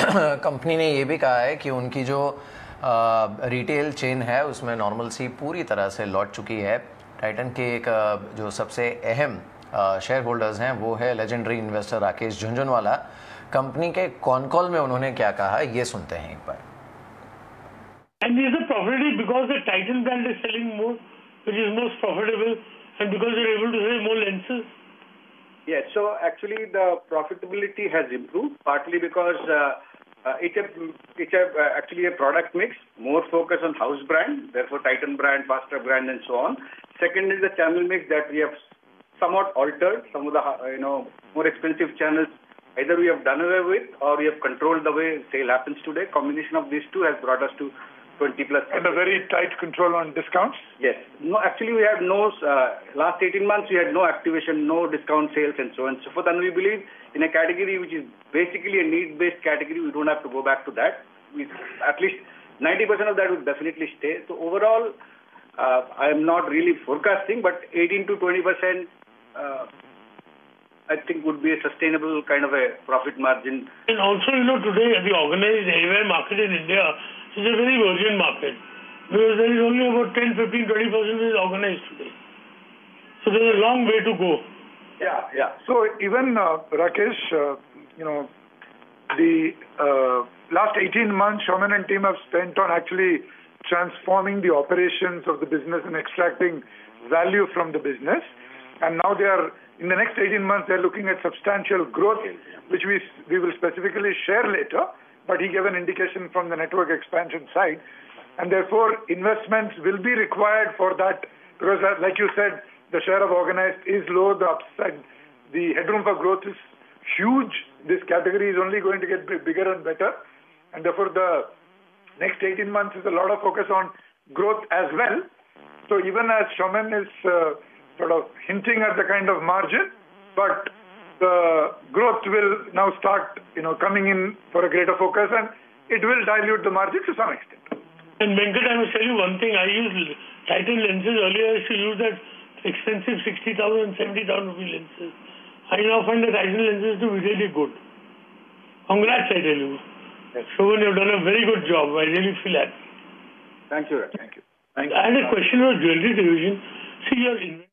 Company ने ये भी कहा है कि उनकी जो रिटेल चेन है उसमें नॉर्मलसी पूरी तरह से लौट चुकी है। टाइटन के एक जो सबसे अहम शेयर होल्डर्स हैं वो है legendary investor Rakesh Jhunjhunwala. Company के कॉन कॉल में उन्होंने क्या कहा, ये सुनते हैं एक बार। And is it profitable because the Titan brand is selling more, which is most profitable, and because they're able to sell more lenses? Yes, so actually the profitability has improved, partly because it's actually a product mix, more focus on house brand, therefore Titan brand, Faster brand, and so on. Second is the channel mix that we have somewhat altered. Some of the more expensive channels, either we have done away with or we have controlled the way sale happens today. Combination of these two has brought us to 20 plus. And a very tight control on discounts? Yes. No, actually we had no, last 18 months we had no activation, no discount sales and so on and so forth. And we believe in a category which is basically a need-based category, we don't have to go back to that. At least 90% of that would definitely stay. So overall, I am not really forecasting, but 18 to 20% I think would be a sustainable kind of a profit margin. And also, today the organized eyewear market in India is a very virgin market because there is only about 10, 15, 20% is organized today. So there's a long way to go. Yeah. So even Rakesh, the last 18 months, Saumen and team have spent on actually transforming the operations of the business and extracting value from the business. And now they are, in the next 18 months, they're looking at substantial growth, which we will specifically share later. But he gave an indication from the network expansion side. And therefore, investments will be required for that. Because like you said, the share of organized is low, the upside, the headroom for growth is huge. This category is only going to get bigger and better. And therefore, the next 18 months is a lot of focus on growth as well. So even as Saumen is sort of hinting at the kind of margin, but the growth will now start, coming in for a greater focus, and it will dilute the margin to some extent. And Venkat, I must tell you one thing. I used Titan lenses earlier. I used to use that expensive 60,000, 70,000 rupee lenses. I now find the Titan lenses to be really good. Congrats, I tell you. Yes. Saumen, you've done a very good job. I really feel happy. Thank you. Thank you. I had a question on jewelry division. See, your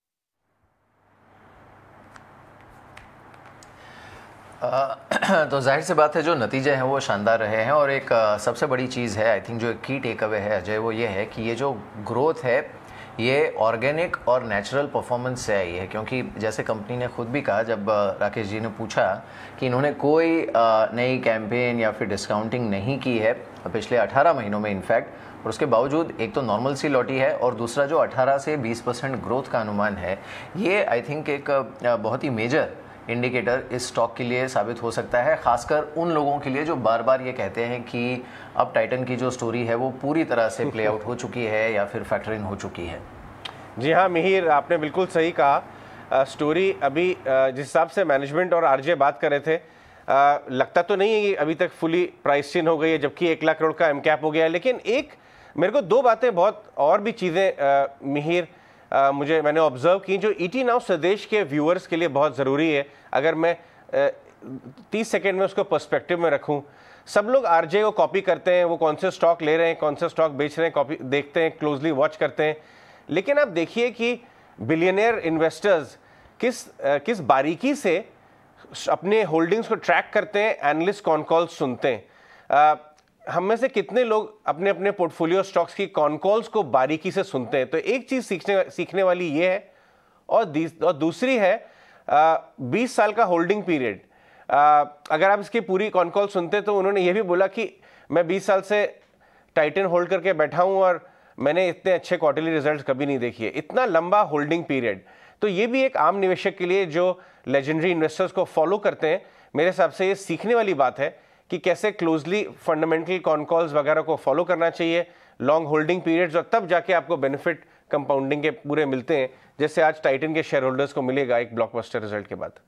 तो जाहिर सी बात है जो नतीजे हैं वो शानदार रहे हैं। और एक सबसे बड़ी चीज़ है, आई थिंक जो की टेक अवे है अजय, वो ये है कि ये जो ग्रोथ है ये ऑर्गेनिक और नेचुरल परफॉर्मेंस से आई है। क्योंकि जैसे कंपनी ने खुद भी कहा, जब राकेश जी ने पूछा कि इन्होंने कोई नई कैंपेन या फिर डिस्काउंटिंग नहीं की है पिछले 18 महीनों में इनफैक्ट, और उसके बावजूद एक तो नॉर्मल सी लौटी है और दूसरा जो 18 से 20% ग्रोथ का अनुमान है, ये आई थिंक एक बहुत ही मेजर इंडिकेटर इस स्टॉक के लिए साबित हो सकता है, खासकर उन लोगों के लिए जो बार बार ये कहते हैं कि अब टाइटन की जो स्टोरी है वो पूरी तरह से प्ले आउट हो चुकी है या फिर फैक्टर इन हो चुकी है। जी हाँ मिहिर, आपने बिल्कुल सही कहा। स्टोरी अभी जिस हिसाब से मैनेजमेंट और आरजे बात कर रहे थे, लगता तो नहीं है कि अभी तक फुली प्राइस इन हो गई है, जबकि 1 लाख करोड़ का एम कैप हो गया है। लेकिन एक मेरे को दो बातें, बहुत और भी चीज़ें मिहिर मैंने ऑब्जर्व की जो ईटी नाउ स्वदेश के व्यूअर्स के लिए बहुत ज़रूरी है। अगर मैं 30 सेकेंड में उसको पर्सपेक्टिव में रखूं, सब लोग आरजे को कॉपी करते हैं, वो कौन से स्टॉक ले रहे हैं, कौन से स्टॉक बेच रहे हैं, कॉपी देखते हैं, क्लोजली वॉच करते हैं। लेकिन आप देखिए कि बिलियनियर इन्वेस्टर्स किस बारीकी से अपने होल्डिंग्स को ट्रैक करते हैं, एनालिस्ट कॉन कॉल्स सुनते हैं। हम में से कितने लोग अपने अपने पोर्टफोलियो स्टॉक्स की कॉन कॉल्स को बारीकी से सुनते हैं? तो एक चीज़ सीखने वाली ये है। और दूसरी है 20 साल का होल्डिंग पीरियड। अगर आप इसकी पूरी कॉन कॉल सुनते तो उन्होंने ये भी बोला कि मैं 20 साल से टाइटन होल्ड करके बैठा हूँ और मैंने इतने अच्छे क्वार्टरली रिजल्ट्स कभी नहीं देखी है। इतना लंबा होल्डिंग पीरियड, तो ये भी एक आम निवेशक के लिए जो लेजेंडरी इन्वेस्टर्स को फॉलो करते हैं, मेरे हिसाब से ये सीखने वाली बात है कि कैसे क्लोजली फंडामेंटल कॉन कॉल्स वगैरह को फॉलो करना चाहिए, लॉन्ग होल्डिंग पीरियड्स, और तब जाके आपको बेनिफिट कंपाउंडिंग के पूरे मिलते हैं, जैसे आज टाइटन के शेयर होल्डर्स को मिलेगा एक ब्लॉकबस्टर रिजल्ट के बाद।